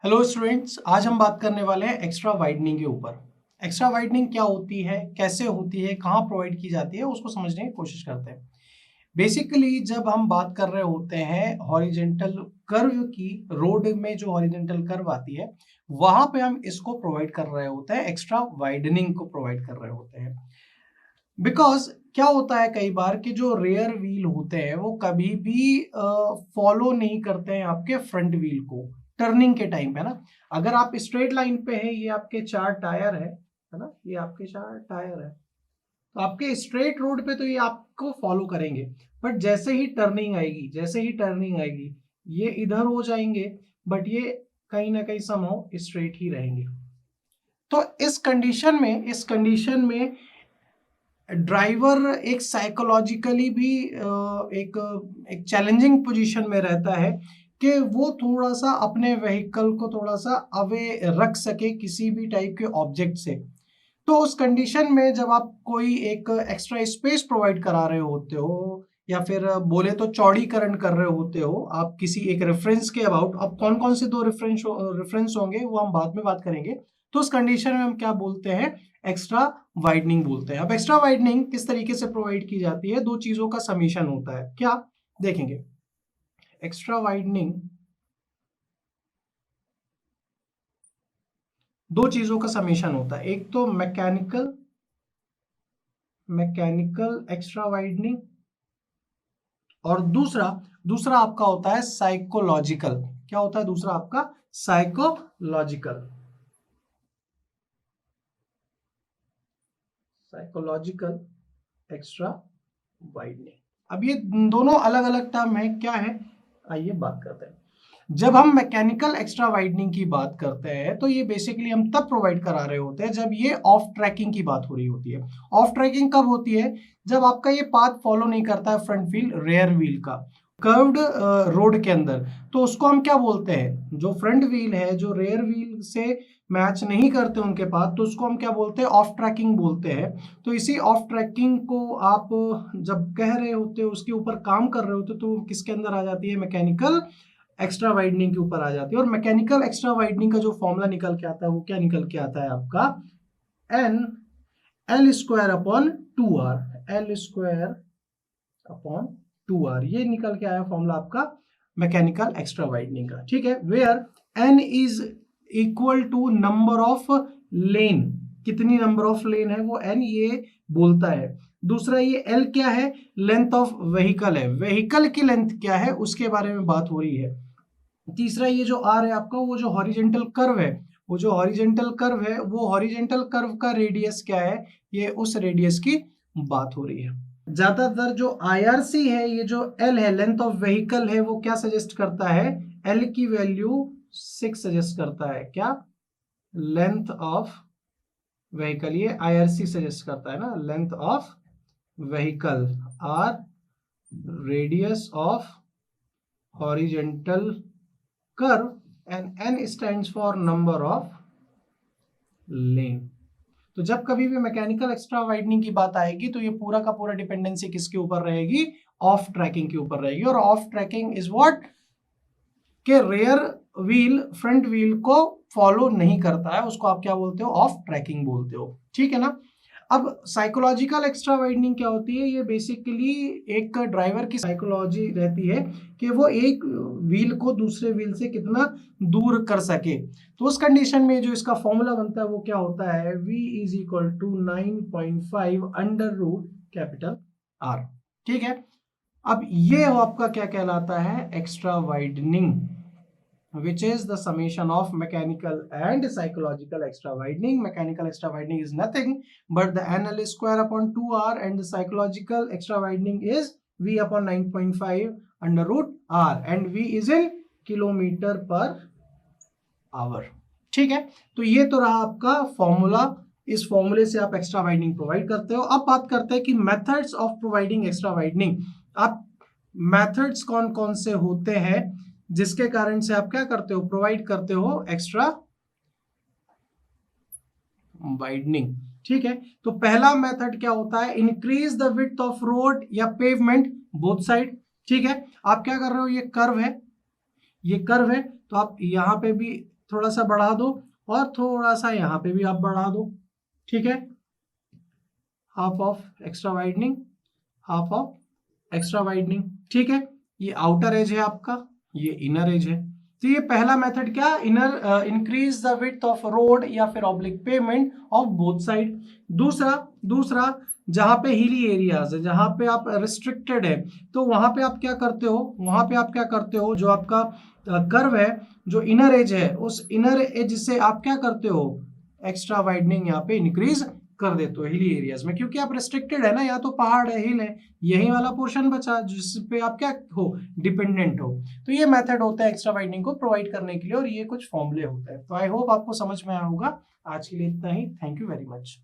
Hello students, आज हम बात करने वाले हैं एक्स्ट्रा वाइडनिंग के ऊपर। एक्स्ट्रा वाइडनिंग क्या होती है, कैसे होती है, कहाँ प्रोवाइड की जाती है, उसको समझने की कोशिश करते हैं। बेसिकली जब हम बात कर रहे होते हैं हॉरिजेंटल कर्व की, रोड में जो हॉरिजेंटल कर्व आती है वहां पे हम इसको प्रोवाइड कर रहे होते हैं, एक्स्ट्रा वाइडनिंग को प्रोवाइड कर रहे होते हैं। बिकॉज क्या होता है कई बार कि जो रेयर व्हील होते हैं वो कभी भी फॉलो नहीं करते हैं आपके फ्रंट व्हील को टर्निंग के टाइम पे ना। अगर आप स्ट्रेट लाइन पे है, ये आपके चार टायर है ना, ये आपके चार टायर है, तो आपके स्ट्रेट रोड पे तो ये आपको फॉलो करेंगे। बट जैसे ही टर्निंग आएगी ये इधर हो जाएंगे, बट ये कहीं ना कहीं समहाउ स्ट्रेट ही रहेंगे। तो इस कंडीशन में ड्राइवर एक साइकोलॉजिकली भी एक एक चैलेंजिंग पोजीशन में रहता है कि वो थोड़ा सा अपने व्हीकल को थोड़ा सा अवे रख सके किसी भी टाइप के ऑब्जेक्ट से। तो उस कंडीशन में जब आप कोई एक एक्स्ट्रा स्पेस प्रोवाइड करा रहे होते हो या फिर बोले तो चौड़ीकरण कर रहे होते हो आप किसी एक रेफरेंस के अबाउट, अब कौन कौन से दो रेफरेंस होंगे वो हम बाद में बात करेंगे। तो उस कंडीशन में हम क्या बोलते हैं, एक्स्ट्रा वाइडनिंग बोलते हैं। अब एक्स्ट्रा वाइडनिंग किस तरीके से प्रोवाइड की जाती है, दो चीजों का समीशन होता है। क्या देखेंगे, एक्स्ट्रा वाइडनिंग दो चीजों का समीशन होता है। एक तो मैकेनिकल मैकेनिकल एक्स्ट्रा वाइडनिंग, और दूसरा दूसरा आपका होता है साइकोलॉजिकल। क्या होता है दूसरा आपका? साइकोलॉजिकल। Psychological extra widening. अब ये दोनों अलग अलग टर्म है, क्या है आइए बात करते हैं। जब हम मैकेनिकल एक्स्ट्रा वाइडनिंग की बात करते हैं तो ये बेसिकली हम तब प्रोवाइड करा रहे होते हैं जब ये ऑफ ट्रैकिंग की बात हो रही होती है। ऑफ ट्रैकिंग कब होती है? जब आपका ये पाथ फॉलो नहीं करता है फ्रंट व्हील रेयर व्हील का कर्व्ड रोड के अंदर। तो उसको हम क्या बोलते हैं, जो फ्रंट व्हील है जो रेयर व्हील से मैच नहीं करते उनके पास, तो उसको हम क्या बोलते हैं, ऑफ ट्रैकिंग बोलते हैं। तो इसी ऑफ ट्रैकिंग को आप जब कह रहे होते हो, उसके ऊपर काम कर रहे होते हो, तो किसके अंदर आ जाती है, मैकेनिकल एक्स्ट्रा वाइडनिंग के ऊपर आ जाती है। और मैकेनिकल एक्स्ट्रा वाइडनिंग का जो फॉर्मूला निकल के आता है वो क्या निकल के आता है आपका, n l square upon 2r, l square upon 2r, ये निकल के आया फॉर्मूला आपका मैकेनिकल एक्स्ट्रा वाइडनिंग का। ठीक है, where n is equal to number of lane, कितनी नंबर ऑफ लेन है वो एन ये बोलता है। दूसरा ये एल क्या है, लेंथ ऑफ व्हीकल है, व्हीकल की लेंथ क्या है उसके बारे में बात हो रही है। तीसरा ये जो आर है आपका, वो जो हॉरिजेंटल कर्व है, वो जो हॉरिजेंटल कर्व है वो हॉरिजेंटल कर्व का रेडियस क्या है, ये उस रेडियस की बात हो रही है। ज्यादातर जो आईआरसी है, ये जो एल है लेंथ ऑफ व्हीकल है, वो क्या सजेस्ट करता है, एल की वैल्यू 6 सजेस्ट करता है। क्या? लेंथ ऑफ व्हीकल, ये आईआरसी सजेस्ट करता है ना, length of vehicle, R radius of horizontal curve, and n stands for number of lane। तो जब कभी भी मैकेनिकल एक्स्ट्रा वाइडनिंग की बात आएगी तो ये पूरा का पूरा डिपेंडेंसी किसके ऊपर रहेगी, ऑफ ट्रैकिंग के ऊपर रहेगी। और ऑफ ट्रैकिंग इज व्हाट, के रेयर व्हील फ्रंट व्हील को फॉलो नहीं करता है, उसको आप क्या बोलते हो, ऑफ ट्रैकिंग बोलते हो। ठीक है ना। अब साइकोलॉजिकल एक्स्ट्रा वाइडनिंग क्या होती है, ये बेसिकली एक ड्राइवर की साइकोलॉजी रहती है कि वो एक व्हील को दूसरे व्हील से कितना दूर कर सके। तो उस कंडीशन में जो इसका फॉर्मूला बनता है वो क्या होता है, v is equal to 9.5 under root capital R। ठीक है। अब ये आपका क्या कहलाता है, extra widening, which is the summation of mechanical and psychological extra widening. Mechanical extra widening is nothing but the NL square upon 2R, and the psychological extra widening is V upon 9.5 under root R, and V is in kilometre per hour. ठीक है, तो ये तो रहा आपका formula, इस फॉर्मूले से आप एक्स्ट्रा वाइडनिंग प्रोवाइड करते हो। अब बात करते हैं कि methods of providing extra widening. आप मेथड्स कौन कौन से होते हैं जिसके कारण से आप क्या करते हो, प्रोवाइड करते हो एक्स्ट्रा वाइडनिंग। ठीक है, तो पहला मेथड क्या होता है, increase the width of road या पेवमेंट बोथ साइड। ठीक है, आप क्या कर रहे हो, ये कर्व है, ये कर्व है, तो आप यहां पे भी थोड़ा सा बढ़ा दो और थोड़ा सा यहाँ पे भी आप बढ़ा दो, ठीक है। Half of extra widening, half of extra widening, ठीक है। ये आउटर एज है आपका, ये इनर एज है। तो ये पहला मेथड क्या, inner increase the width of road या फिर oblique payment of both side. दूसरा जहां पे हिली एरियाज है, जहां पे आप रिस्ट्रिक्टेड है, तो वहां पे आप क्या करते हो, जो आपका कर्व है, जो इनर एज है, उस इनर एज से आप क्या करते हो, एक्स्ट्रा वाइडनिंग यहाँ पे इंक्रीज कर देते हो हिली एरियाज में, क्योंकि आप रिस्ट्रिक्टेड है ना, या तो पहाड़ है, हिल है, यही वाला पोर्शन बचा जिस पे आप क्या हो, डिपेंडेंट हो। तो ये मेथड होता है एक्स्ट्रा वाइडनिंग को प्रोवाइड करने के लिए, और ये कुछ फॉर्मूले होते हैं। तो आई होप आपको समझ में आया होगा। आज के लिए इतना ही। Thank you very much.